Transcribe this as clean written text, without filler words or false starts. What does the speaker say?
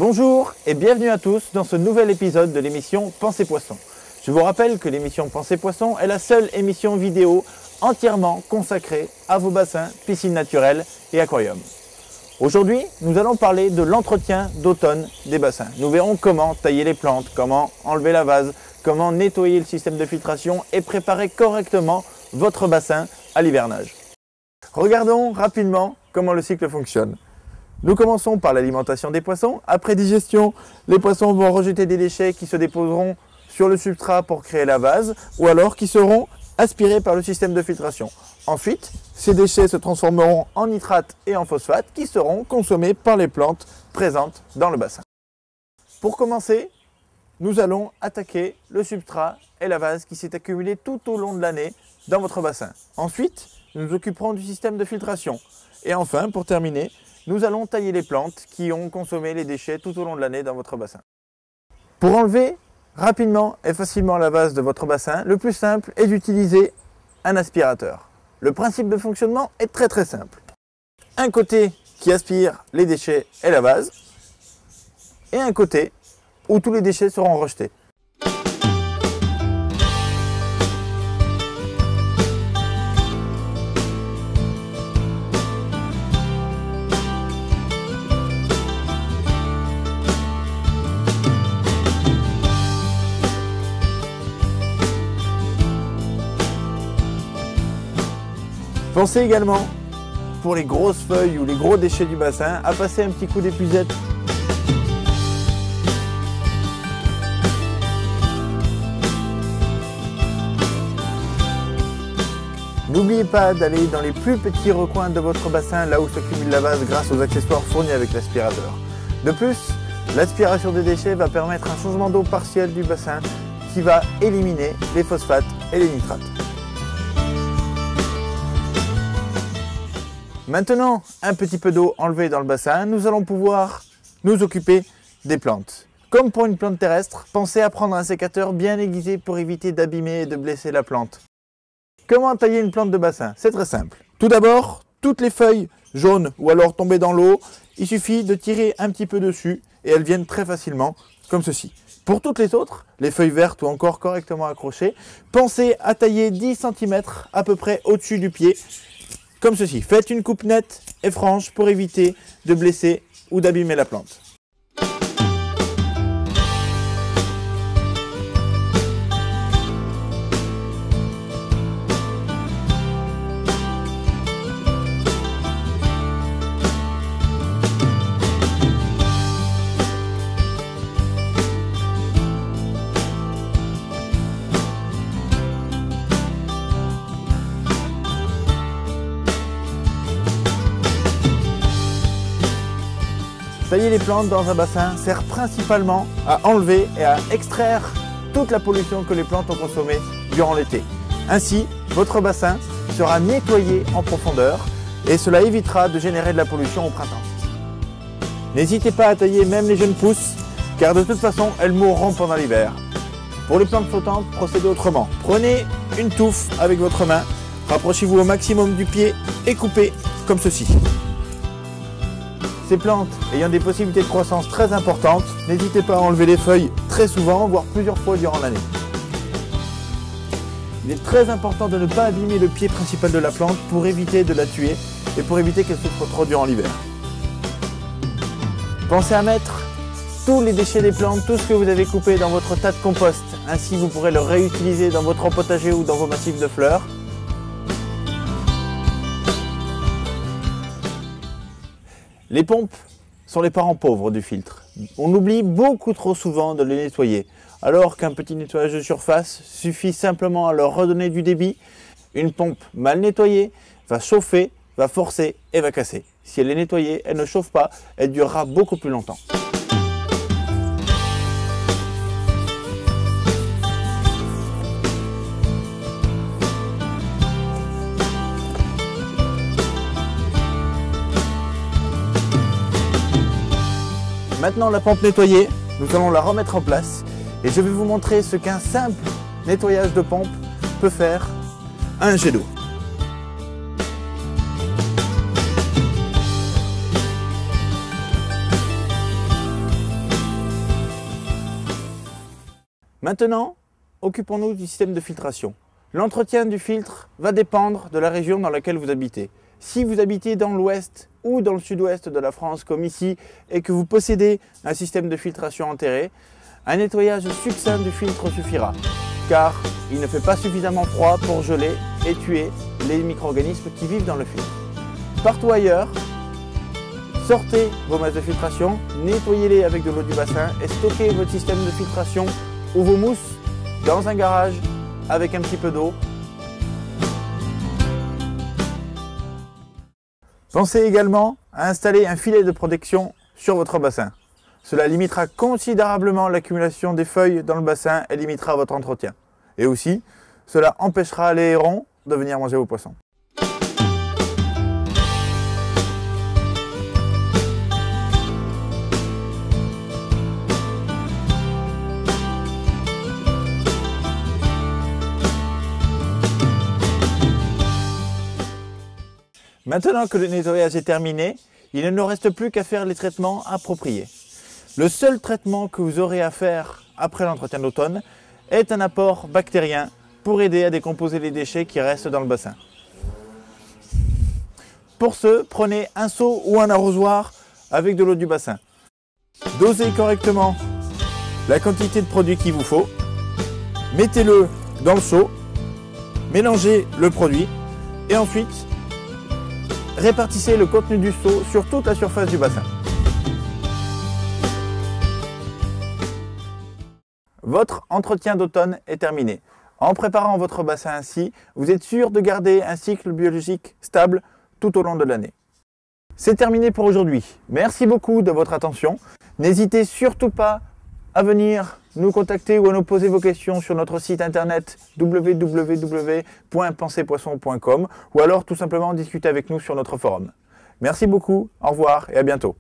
Bonjour et bienvenue à tous dans ce nouvel épisode de l'émission Pensée Poisson. Je vous rappelle que l'émission Pensée Poisson est la seule émission vidéo entièrement consacrée à vos bassins, piscines naturelles et aquariums. Aujourd'hui, nous allons parler de l'entretien d'automne des bassins. Nous verrons comment tailler les plantes, comment enlever la vase, comment nettoyer le système de filtration et préparer correctement votre bassin à l'hivernage. Regardons rapidement comment le cycle fonctionne. Nous commençons par l'alimentation des poissons. Après digestion, les poissons vont rejeter des déchets qui se déposeront sur le substrat pour créer la vase ou alors qui seront aspirés par le système de filtration. Ensuite, ces déchets se transformeront en nitrates et en phosphates qui seront consommés par les plantes présentes dans le bassin. Pour commencer, nous allons attaquer le substrat et la vase qui s'est accumulé tout au long de l'année dans votre bassin. Ensuite, nous nous occuperons du système de filtration. Et enfin, pour terminer, nous allons tailler les plantes qui ont consommé les déchets tout au long de l'année dans votre bassin. Pour enlever rapidement et facilement la vase de votre bassin, le plus simple est d'utiliser un aspirateur. Le principe de fonctionnement est très simple. Un côté qui aspire les déchets et la vase, et un côté où tous les déchets seront rejetés. Pensez également, pour les grosses feuilles ou les gros déchets du bassin, à passer un petit coup d'épuisette. N'oubliez pas d'aller dans les plus petits recoins de votre bassin, là où s'accumule la vase grâce aux accessoires fournis avec l'aspirateur. De plus, l'aspiration des déchets va permettre un changement d'eau partiel du bassin qui va éliminer les phosphates et les nitrates. Maintenant, un petit peu d'eau enlevée dans le bassin, nous allons pouvoir nous occuper des plantes. Comme pour une plante terrestre, pensez à prendre un sécateur bien aiguisé pour éviter d'abîmer et de blesser la plante. Comment tailler une plante de bassin? C'est très simple. Tout d'abord, toutes les feuilles jaunes ou alors tombées dans l'eau, il suffit de tirer un petit peu dessus et elles viennent très facilement, comme ceci. Pour toutes les autres, les feuilles vertes ou encore correctement accrochées, pensez à tailler 10 cm à peu près au-dessus du pied, comme ceci. Faites une coupe nette et franche pour éviter de blesser ou d'abîmer la plante. Tailler les plantes dans un bassin sert principalement à enlever et à extraire toute la pollution que les plantes ont consommée durant l'été. Ainsi, votre bassin sera nettoyé en profondeur et cela évitera de générer de la pollution au printemps. N'hésitez pas à tailler même les jeunes pousses car de toute façon elles mourront pendant l'hiver. Pour les plantes flottantes, procédez autrement. Prenez une touffe avec votre main, rapprochez-vous au maximum du pied et coupez comme ceci. Ces plantes ayant des possibilités de croissance très importantes, n'hésitez pas à enlever les feuilles très souvent, voire plusieurs fois durant l'année. Il est très important de ne pas abîmer le pied principal de la plante pour éviter de la tuer et pour éviter qu'elle souffre trop durant l'hiver. Pensez à mettre tous les déchets des plantes, tout ce que vous avez coupé dans votre tas de compost. Ainsi vous pourrez le réutiliser dans votre potager ou dans vos massifs de fleurs. Les pompes sont les parents pauvres du filtre. On oublie beaucoup trop souvent de les nettoyer, alors qu'un petit nettoyage de surface suffit simplement à leur redonner du débit. Une pompe mal nettoyée va chauffer, va forcer et va casser. Si elle est nettoyée, elle ne chauffe pas, elle durera beaucoup plus longtemps. Maintenant la pompe nettoyée, nous allons la remettre en place et je vais vous montrer ce qu'un simple nettoyage de pompe peut faire à un jet d'eau. Maintenant, occupons-nous du système de filtration. L'entretien du filtre va dépendre de la région dans laquelle vous habitez. Si vous habitez dans l'ouest ou dans le sud-ouest de la France comme ici et que vous possédez un système de filtration enterré, un nettoyage succinct du filtre suffira car il ne fait pas suffisamment froid pour geler et tuer les micro-organismes qui vivent dans le filtre. Partout ailleurs, sortez vos masses de filtration, nettoyez-les avec de l'eau du bassin et stockez votre système de filtration ou vos mousses dans un garage avec un petit peu d'eau. Pensez également à installer un filet de protection sur votre bassin. Cela limitera considérablement l'accumulation des feuilles dans le bassin et limitera votre entretien. Et aussi, cela empêchera les hérons de venir manger vos poissons. Maintenant que le nettoyage est terminé, il ne nous reste plus qu'à faire les traitements appropriés. Le seul traitement que vous aurez à faire après l'entretien d'automne est un apport bactérien pour aider à décomposer les déchets qui restent dans le bassin. Pour ce, prenez un seau ou un arrosoir avec de l'eau du bassin. Dosez correctement la quantité de produit qu'il vous faut. Mettez-le dans le seau, mélangez le produit et ensuite répartissez le contenu du seau sur toute la surface du bassin. Votre entretien d'automne est terminé. En préparant votre bassin ainsi, vous êtes sûr de garder un cycle biologique stable tout au long de l'année. C'est terminé pour aujourd'hui. Merci beaucoup de votre attention. N'hésitez surtout pas à venir nous contacter ou à nous poser vos questions sur notre site internet www.penserpoisson.com ou alors tout simplement discuter avec nous sur notre forum. Merci beaucoup, au revoir et à bientôt.